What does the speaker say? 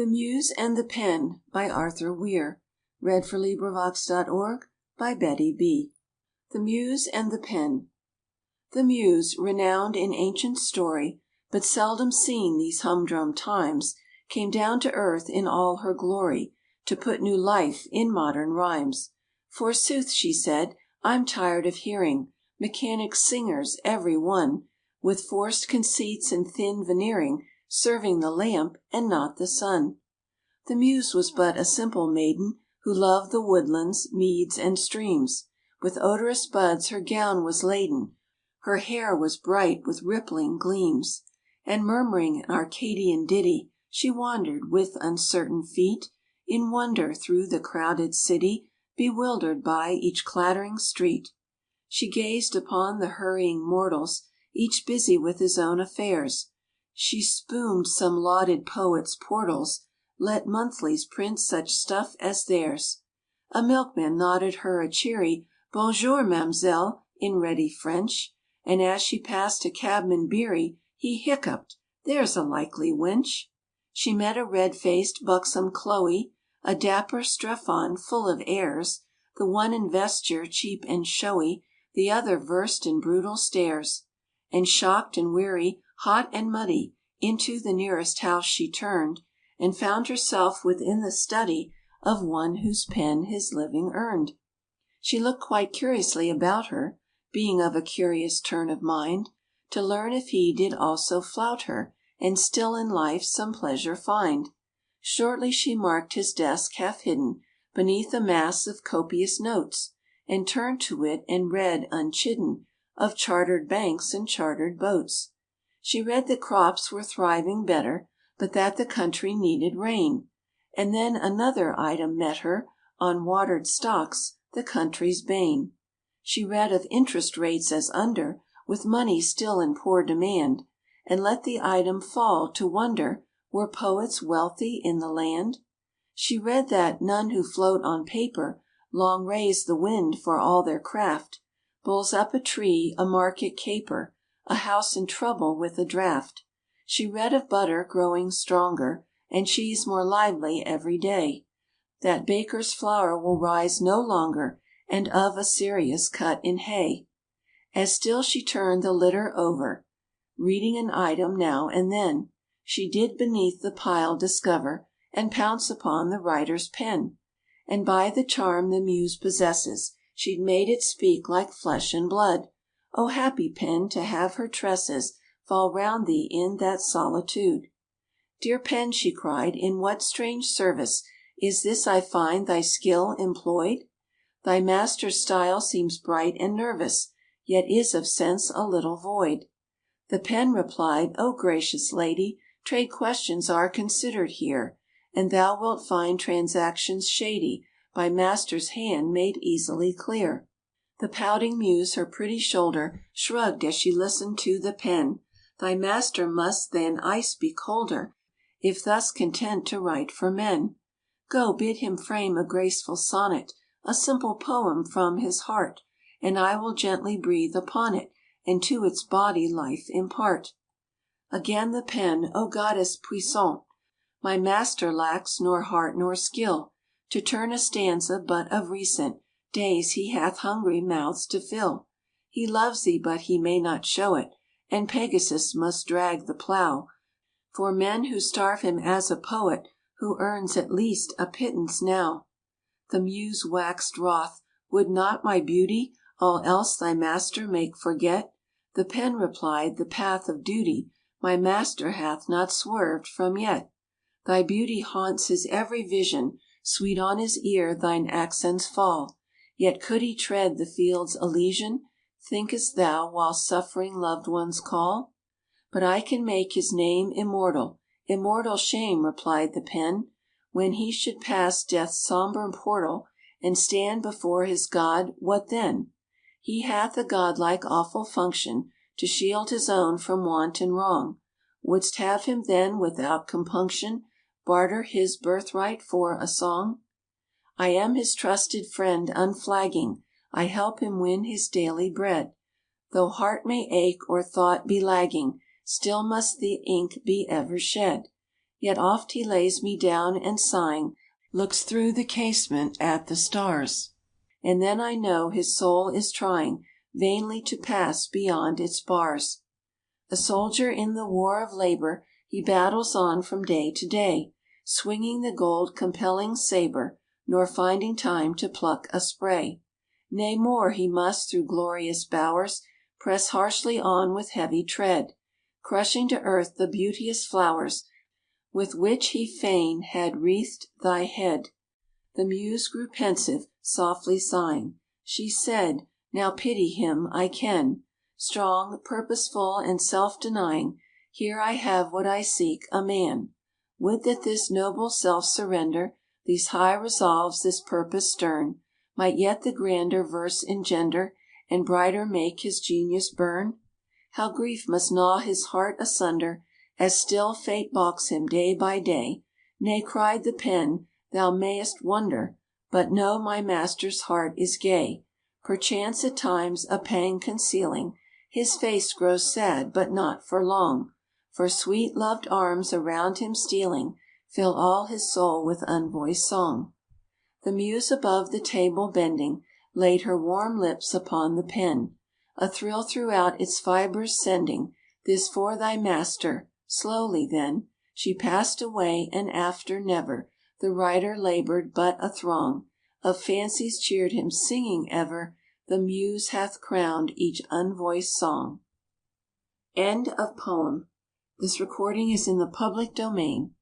The Muse and the Pen by Arthur Weir. By Betty B. The Muse and the Pen. The Muse, renowned in ancient story, but seldom seen these humdrum times, came down to earth in all her glory, to put new life in modern rhymes. "Forsooth," she said, "I'm tired of hearing Mechanic singers, every one, With forced conceits and thin veneering, Serving the lamp and not the sun." The Muse was but a simple maiden, Who loved the woodlands, meads, and streams. With odorous buds her gown was laden, Her hair was bright with rippling gleams. And murmuring an Arcadian ditty, She wandered, with uncertain feet, In wonder through the crowded city, Bewildered by each clattering street. She gazed upon the hurrying mortals, Each busy with his own affairs. She spumed some lauded poet's portals, Let monthlies print such stuff as theirs. A milkman nodded her a cheery "Bonjour, ma'amselle," in ready French, And as she passed a cabman beery, He hiccoughed, "There's a likely wench." She met a red-faced, buxom Chloe, A dapper Strephon, full of airs, The one in vesture cheap and showy, The other versed in brutal stares. And shocked and weary, hot and muddy, Into the nearest house she turned, And found herself within the study Of one whose pen his living earned. She looked quite curiously about her, Being of a curious turn of mind, To learn if he did also flout her, And still in life some pleasure find. Shortly she marked his desk half hidden Beneath a mass of copious notes, And turned to it and read unchidden Of chartered banks and chartered boats. She read that crops were thriving better, But that the country needed rain. And then another item met her On watered stocks, the country's bane. She read of interest rates as under, With money still in poor demand, And let the item fall, to wonder Were poets wealthy in the land? She read that "none who float on paper Long raise the wind for all their craft; Bulls up a tree, a market caper, A house in trouble with a draft." She read of butter growing stronger, And cheese more lively every day; That baker's flour will rise no longer, And of a serious cut in hay. As still she turned the litter over, Reading an item now and then, She did beneath the pile discover, And pounce upon the writer's pen. And by the charm the Muse possesses, She'd made it speak like flesh and blood. O happy pen, to have her tresses Fall round thee in that solitude! "Dear pen," she cried, "in what strange service Is this I find thy skill employed? Thy master's style seems bright and nervous, Yet is of sense a little void." The pen replied, "O gracious lady, Trade questions are considered here, And thou wilt find transactions shady By master's hand made easily clear." The pouting Muse her pretty shoulder Shrugged as she listened to the pen. "Thy master must then ice be colder, If thus content to write for men. Go, bid him frame a graceful sonnet, A simple poem from his heart, And I will gently breathe upon it, And to its body life impart." Again the pen, "O goddess puissante, My master lacks nor heart nor skill To turn a stanza, but of recent Days he hath hungry mouths to fill. He loves thee, but he may not show it, And Pegasus must drag the plough For men who starve him as a poet Who earns at least a pittance now." The Muse waxed wroth, "Would not my beauty All else thy master make forget?" The pen replied, "The path of duty My master hath not swerved from yet. Thy beauty haunts his every vision, Sweet on his ear thine accents fall; Yet could he tread the fields Elysian, Thinkest thou, while suffering loved ones call? But I can make his name immortal." "Immortal shame," replied the pen, "When he should pass death's sombre portal, And stand before his God, what then? He hath a godlike awful function To shield his own from want and wrong. Wouldst have him then without compunction Barter his birthright for a song? "I am his trusted friend unflagging, I help him win his daily bread; Though heart may ache or thought be lagging, Still must the ink be ever shed. Yet oft he lays me down, and sighing, looks through the casement at the stars. And then I know his soul is trying vainly to pass beyond its bars. A soldier in the war of labor, he battles on from day to day, swinging the gold compelling sabre, nor finding time to pluck a spray. Nay more, he must through glorious bowers press harshly on with heavy tread, crushing to earth the beauteous flowers with which he fain had wreathed thy head. The Muse grew pensive, softly sighing. She said, "Now pity him I can. Strong, purposeful, and self–denying, here I have what I seek, a man. Would that this noble self–surrender, these high resolves, this purpose stern, might yet the grander verse engender, and brighter make his genius burn? How grief must gnaw his heart asunder, as still fate balks him day by day! Nay," cried the pen, "thou mayst wonder, but know my master's heart is gay. Perchance at times, a pang concealing, his face grows sad, but not for long, for sweet loved arms around him stealing, fill all his soul with unvoiced song." The Muse above the table bending, laid her warm lips upon the pen, a thrill throughout its fibres sending, "This for thy master." Slowly then she passed away, and after never the writer labored, but a throng of fancies cheered him, singing ever, "The Muse hath crowned each unvoiced song." End of poem. This recording is in the public domain.